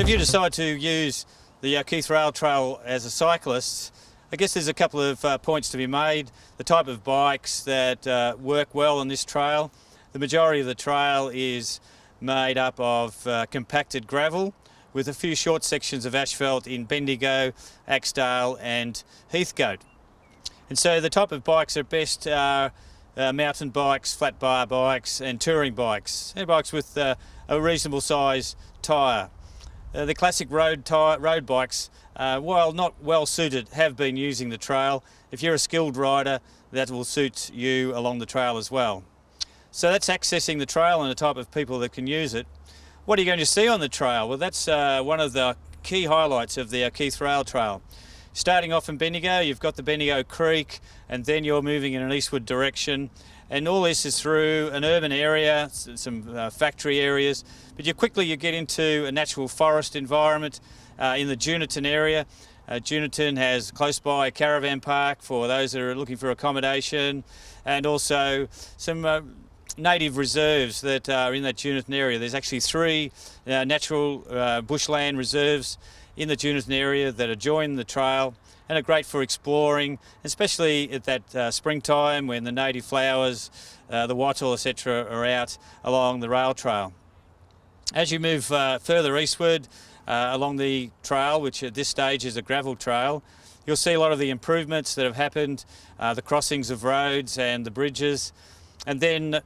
if you decide to use the Keith Rail Trail as a cyclist, I guess there's a couple of points to be made. The type of bikes that work well on this trail. The majority of the trail is made up of compacted gravel with a few short sections of asphalt in Bendigo, Axedale and Heathcote. And so the type of bikes that are best are mountain bikes, flat bar bikes and touring bikes. They're bikes with a reasonable size tyre. The classic road bikes, while not well suited, have been using the trail. If you're a skilled rider, that will suit you along the trail as well. So that's accessing the trail and the type of people that can use it. What are you going to see on the trail? Well, that's one of the key highlights of the Keith Rail Trail. Starting off in Bendigo, you've got the Bendigo Creek, and then you're moving in an eastward direction. And all this is through an urban area, some factory areas, but you get into a natural forest environment in the Juniton area. Juniton has close by a caravan park for those that are looking for accommodation, and also some native reserves that are in that Juniton area. There's actually 3 natural bushland reserves in the Juniton area that adjoin the trail and are great for exploring, especially at that springtime when the native flowers, the wattle, etc. are out along the rail trail. As you move further eastward along the trail, which at this stage is a gravel trail, you'll see a lot of the improvements that have happened, the crossings of roads and the bridges. And then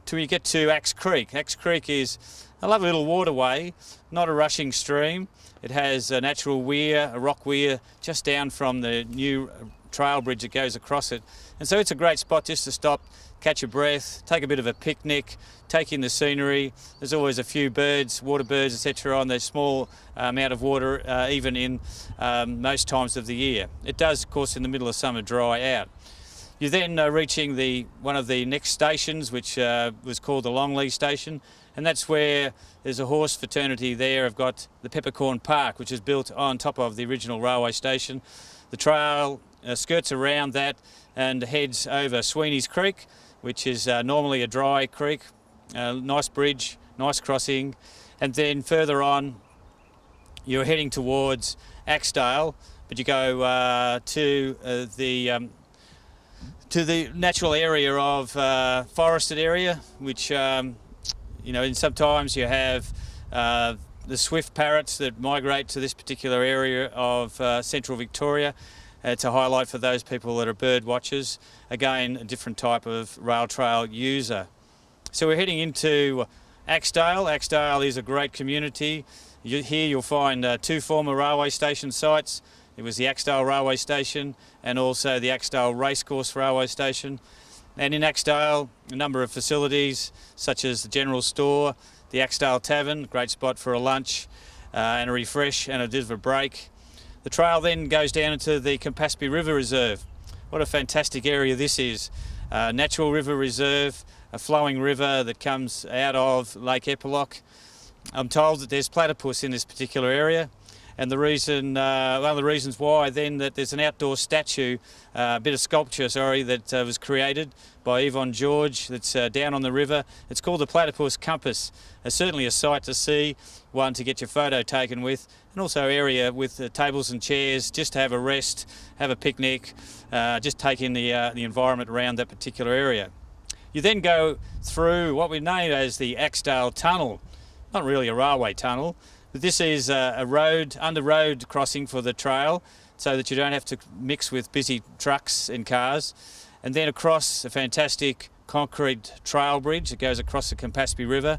till you get to Axe Creek. Axe Creek is a lovely little waterway, not a rushing stream. It has a natural weir, a rock weir, just down from the new trail bridge that goes across it. And so it's a great spot just to stop, catch a breath, take a bit of a picnic, take in the scenery. There's always a few birds, water birds, etc. on the small amount of water, even in most times of the year. It does, of course, in the middle of summer dry out. You're then reaching one of the next stations, which was called the Longley Station, and that's where there's a horse fraternity there. I've got the Peppercorn Park, which is built on top of the original railway station. The trail skirts around that and heads over Sweeney's Creek, which is normally a dry creek. Nice bridge, nice crossing, and then further on you're heading towards Axedale, but you go to the natural area of forested area, which and sometimes you have the swift parrots that migrate to this particular area of central Victoria. It's a highlight for those people that are bird watchers. Again, a different type of rail trail user. So we're heading into Axedale. Axedale is a great community. Here you'll find 2 former railway station sites. It was the Axedale Railway Station and also the Axedale Racecourse Railway Station. And in Axedale, a number of facilities such as the General Store, the Axedale Tavern, great spot for a lunch and a refresh and a bit of a break. The trail then goes down into the Campaspe River Reserve. What a fantastic area this is. Natural river reserve, a flowing river that comes out of Lake Epilock. I'm told that there's platypus in this particular area. And the reason, one of the reasons why then, that there's an outdoor statue, a bit of sculpture, that was created by Yvonne George that's down on the river. It's called the Platypus Compass. It's certainly a sight to see, one to get your photo taken with, and also area with tables and chairs just to have a rest, have a picnic, just take in the environment around that particular area. You then go through what we know as the Axedale Tunnel. Not really a railway tunnel. But this is a under-road crossing for the trail so that you don't have to mix with busy trucks and cars. And then across a fantastic concrete trail bridge that goes across the Campaspe River.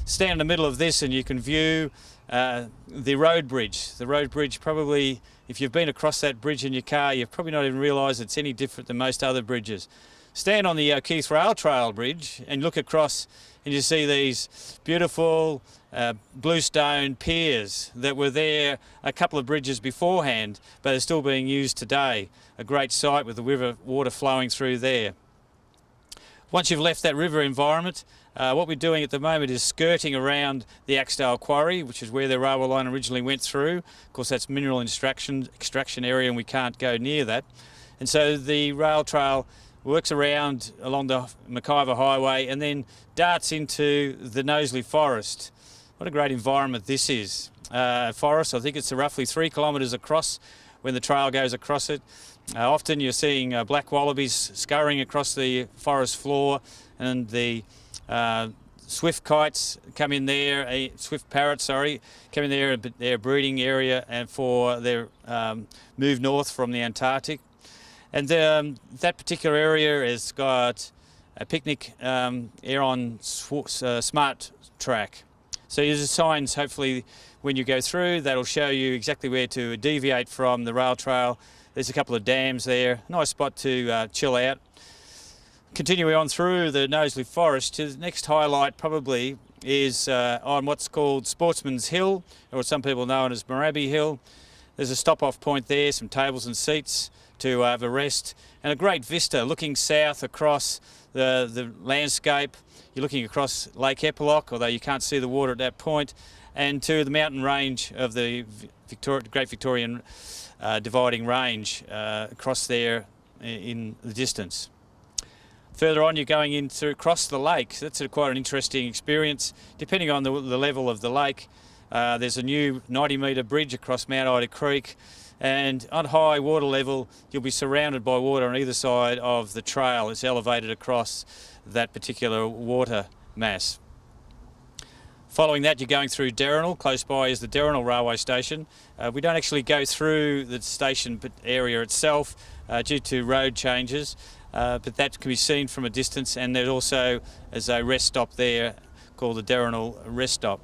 Stand in the middle of this and you can view the road bridge. The road bridge, probably, if you've been across that bridge in your car, you've probably not even realised it's any different than most other bridges. Stand on the Keith Rail Trail bridge and look across and you see these beautiful bluestone piers that were there a couple of bridges beforehand, but are still being used today. A great sight with the river water flowing through there. Once you've left that river environment, what we're doing at the moment is skirting around the Axedale Quarry, which is where the railway line originally went through. Of course, that's mineral extraction area and we can't go near that. And so the rail trail works around along the Mackay Highway and then darts into the Knowsley Forest. What a great environment this is. forest. I think it's roughly 3 kilometres across when the trail goes across it. Often you're seeing black wallabies scurrying across the forest floor, and the swift kites come in there, swift parrots, sorry, come in there, their breeding area, and for their move north from the Antarctic. And that particular area has got a picnic area on smart track. So there's signs, hopefully, when you go through, that'll show you exactly where to deviate from the rail trail. There's a couple of dams there, nice spot to chill out. Continuing on through the Knowsley Forest, the next highlight probably is on what's called Sportsman's Hill, or some people know it as Moorabbie Hill. There's a stop-off point there, some tables and seats to have a rest, and a great vista looking south across the landscape. You're looking across Lake Eppalock, although you can't see the water at that point, and to the mountain range of the Great Victorian Dividing Range across there in the distance. Further on, you're going in through across the lake. That's quite an interesting experience. Depending on the level of the lake, there's a new 90-metre bridge across Mount Ida Creek, and on high water level, you'll be surrounded by water on either side of the trail. It's elevated across that particular water mass. Following that, you're going through Derrinal. Close by is the Derrinal railway station. We don't actually go through the station area itself due to road changes, but that can be seen from a distance, and there also is a rest stop there called the Derrinal Rest Stop.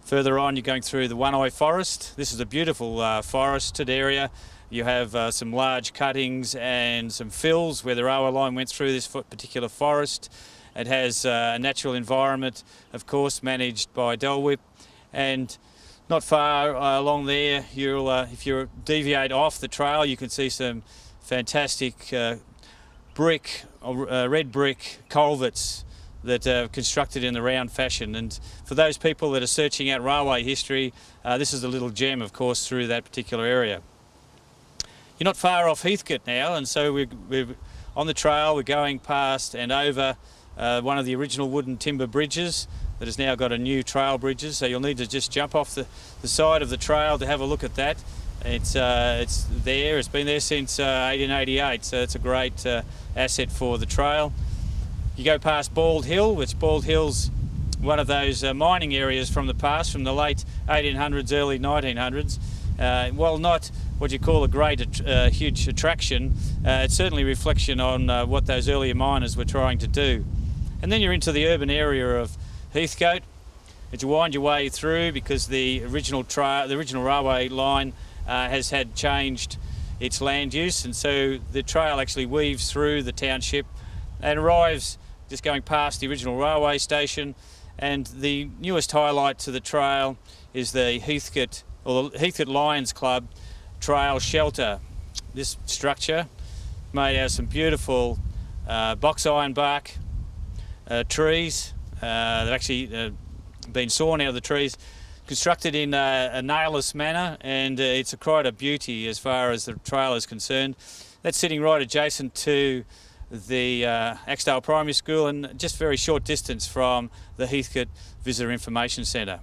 Further on, you're going through the One-Eye Forest. This is a beautiful forested area. You have some large cuttings and some fills where the railway line went through this particular forest. It has a natural environment, of course, managed by Del Whip, and not far along there, if you deviate off the trail, you can see some fantastic red brick culverts that are constructed in the round fashion. And for those people that are searching out railway history, this is a little gem, of course, through that particular area. You're not far off Heathcote now, and so we're on the trail. We're going past and over one of the original wooden timber bridges that has now got a new trail bridges, so you'll need to just jump off the side of the trail to have a look at that. It's there, it's been there since 1888, so it's a great asset for the trail. You go past Bald Hill, which Bald Hill's one of those mining areas from the past, from the late 1800s, early 1900s. While not what you call a great, huge attraction, it's certainly a reflection on what those earlier miners were trying to do. And then you're into the urban area of Heathcote, as you wind your way through, because the original railway line has had changed its land use, and so the trail actually weaves through the township and arrives just going past the original railway station. And the newest highlight to the trail is the Heathcote, or the Heathcote Lions Club Trail Shelter. This structure, made out of some beautiful box ironbark trees. They've actually been sawn out of the trees, constructed in a nailless manner, and it's quite a beauty as far as the trail is concerned. That's sitting right adjacent to the Axdale Primary School, and just very short distance from the Heathcote Visitor Information Centre.